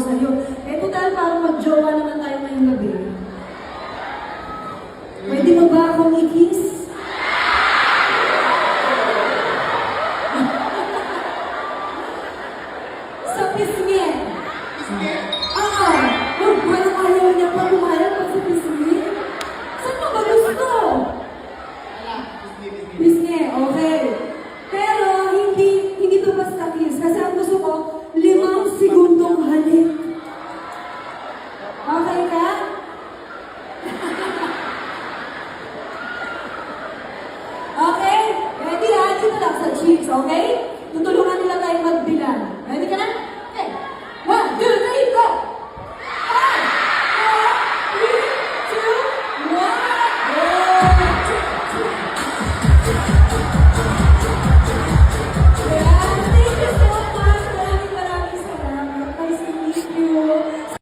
sa'yo. Eh, total, parang mag-jowa naman tayo ngayong gabi. Pwede mo ba akong i-kiss? Sa pisngi. Oo. Parang ayaw niya pa lumayag pag sa pisngi. Saan mo ba gusto? Pisngi, okay. Pero hindi to basta kiss. Kasi ang gusto ko, 5 segundong halik. Okay ka? Okay? Ready ha? Dito lang sa cheeks, okay?